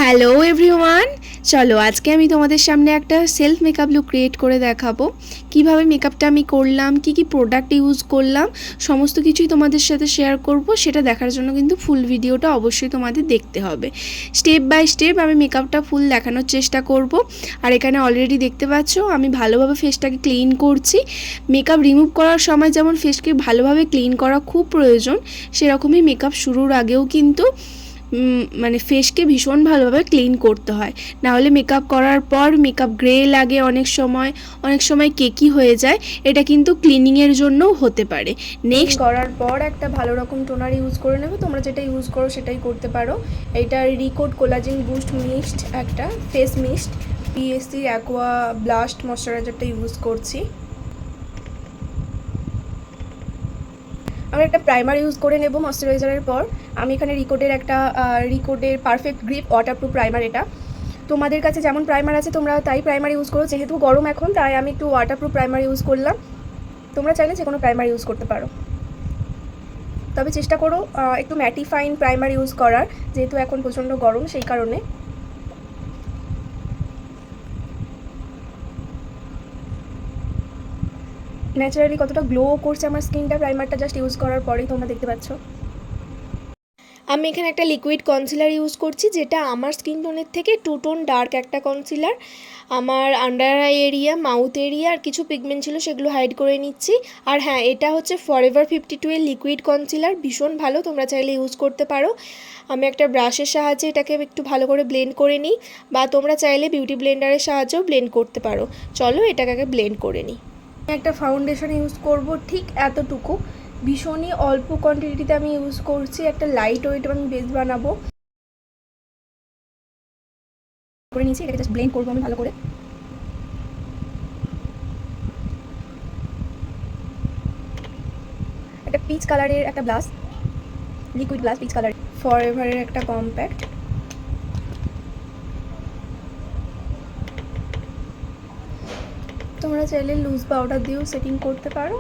Hello everyone, চলো আজকে আমি তোমাদের সামনে একটা সেলফ মেকআপ লুক ক্রিয়েট করে দেখাবো। কিভাবে মেকআপটা আমি করলাম, কি কি প্রোডাক্ট ইউজ করলাম, সমস্ত কিছুই তোমাদের সাথে শেয়ার করব। সেটা দেখার জন্য কিন্তু ফুল ভিডিওটা অবশ্যই তোমাদের দেখতে হবে। স্টেপ বাই স্টেপ আমি মেকআপটা ফুল দেখানোর চেষ্টা করব। আর এখানে অলরেডি দেখতে পাচ্ছ আমি ভালোভাবে ফেসটাকে ক্লিন করছি। মেকআপ রিমুভ করার সময় যেমন ফেসকে ভালোভাবে ক্লিন করা খুব প্রয়োজন, সেরকমই মেকআপ শুরুর আগেও কিন্তু মানে ফেসকে ভীষণ ভালোভাবে ক্লিন করতে হয়, না হলে মেকআপ করার পর মেকআপ গ্রে লাগে, অনেক সময় কেকি হয়ে যায়। এটা কিন্তু ক্লিনিংয়ের জন্যও হতে পারে। নেক্সট করার পর একটা ভালো রকম টোনার ইউজ করে নেবে। তোমরা যেটা ইউজ করো সেটাই করতে পারো। এটা রিকোড কোলাজেন বুস্ট মিস্ট, একটা face mist, PSC aqua blast ময়শ্চারাইজারটা ইউজ করছি। আমি একটা প্রাইমার ইউজ করে নেব ময়শ্চারাইজারের পর। আমি এখানে রিকোডের পারফেক্ট গ্রিপ ওয়াটারপ্রুফ প্রাইমার। এটা তোমাদের কাছে যেমন প্রাইমার আছে তোমরা তাই প্রাইমার ইউজ করো। যেহেতু গরম এখন, তাই আমি একটু ওয়াটারপ্রুফ প্রাইমার ইউজ করলাম। তোমরা চাইলে যে কোনো প্রাইমার ইউজ করতে পারো, তবে চেষ্টা করো একটু ম্যাটিফাইন প্রাইমার ইউজ করার, যেহেতু এখন প্রচণ্ড গরম সেই কারণে। ন্যাচারালি কতটা গ্লো করছে আমার স্কিনটা প্রাইমারটা জাস্ট ইউজ করার পরেই তোমরা দেখতে পাচ্ছ। আমি এখানে একটা লিকুইড কনসিলার ইউজ করছি, যেটা আমার স্কিন টোনের থেকে 2 টোন ডার্ক একটা কনসিলার। আমার under eye area, mouth area আর কিছু পিগমেন্ট ছিল সেগুলো হাইড করে নিচ্ছি। আর হ্যাঁ, এটা হচ্ছে ফরএভার 52 এর লিকুইড কনসিলার, ভীষণ ভালো, তোমরা চাইলে ইউজ করতে পারো। আমি একটা ব্রাশের সাহায্যে এটাকে একটু ভালো করে ব্লেন্ড করে নিই, বা তোমরা চাইলে বিউটি ব্লেন্ডারের সাহায্যেও ব্লেন্ড করতে পারো। চলো এটাকে আগে ব্লেন্ড করে নিই। একটা ফাউন্ডেশন ইউজ করব ঠিক এতটুকু, ভীষণই অল্প কোয়ান্টিটিতে আমি ইউজ করছি। একটা লাইট ওয়েট আমি বেস বানাবো করে নিচ্ছি। এটাকে জাস্ট ব্লেন্ড করবো আমি ভালো করে। একটা পিচ কালারের একটা blush, liquid blush peach colour, ফরএভারের একটা কম্প্যাক্ট। তোমরা চাইলে লুজ পাউডার দিয়েও সেটিং করতে পারো।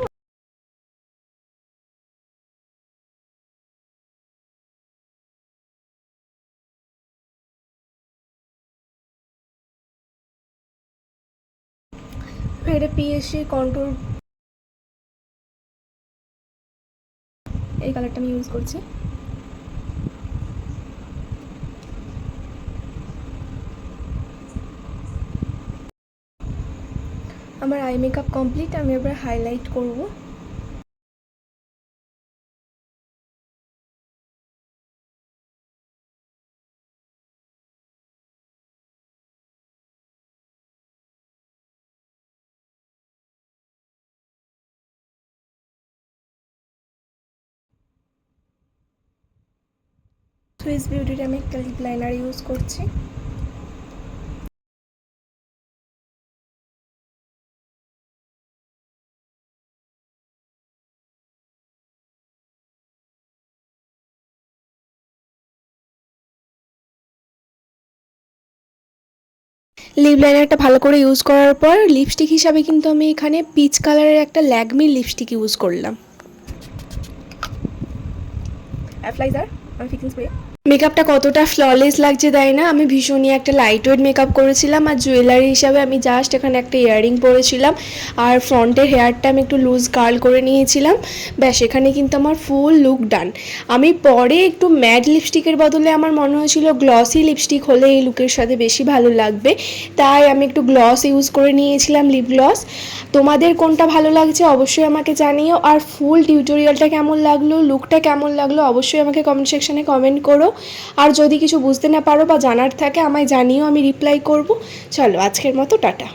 এটা পিএসসি কন্ট্রোল, এই কালারটা আমি ইউজ করছি। আমার আই মেকআপ কমপ্লিট। আমি এবার হাইলাইট করব। সুইস বিউটির আমি একটা লিপ লাইনার ইউজ করছি। লিপ লাইনারটা ভালো করে ইউজ করার পর লিপস্টিক হিসাবে কিন্তু আমি এখানে পিচ কালারের একটা ল্যাকমির লিপস্টিক ইউজ করলাম। অ্যাপ্লাইজার আমি ফিক্সিং স্প্রে। মেকআপটা কতটা ফ্ললেস লাগছে তাই না? আমি ভীষণই একটা লাইট ওয়েট মেকআপ করেছিলাম। আর জুয়েলারি হিসাবে আমি জাস্ট এখানে একটা ইয়াররিং পরেছিলাম, আর ফ্রন্টের হেয়ারটা আমি একটু লুজ কার্ল করে নিয়েছিলাম। ব্যাস, এখানে কিন্তু আমার ফুল লুক ডান। আমি পরে একটু ম্যাট লিপস্টিকের বদলে আমার মনে হয়েছিল গ্লসি লিপস্টিক হলে এই লুকের সাথে বেশি ভালো লাগবে, তাই আমি একটু গ্লস ইউজ করে নিয়েছিলাম, লিপ গ্লস। তোমাদের কোনটা ভালো লাগছে অবশ্যই আমাকে জানিও। আর ফুল টিউটোরিয়ালটা কেমন লাগলো, লুকটা কেমন লাগলো অবশ্যই আমাকে কমেন্ট সেকশানে কমেন্ট করো। আর যদি কিছু বুঝতে না পারো বা জানার থাকে আমায় জানিও, আমি রিপ্লাই করব। চলো আজকের মতো টাটা।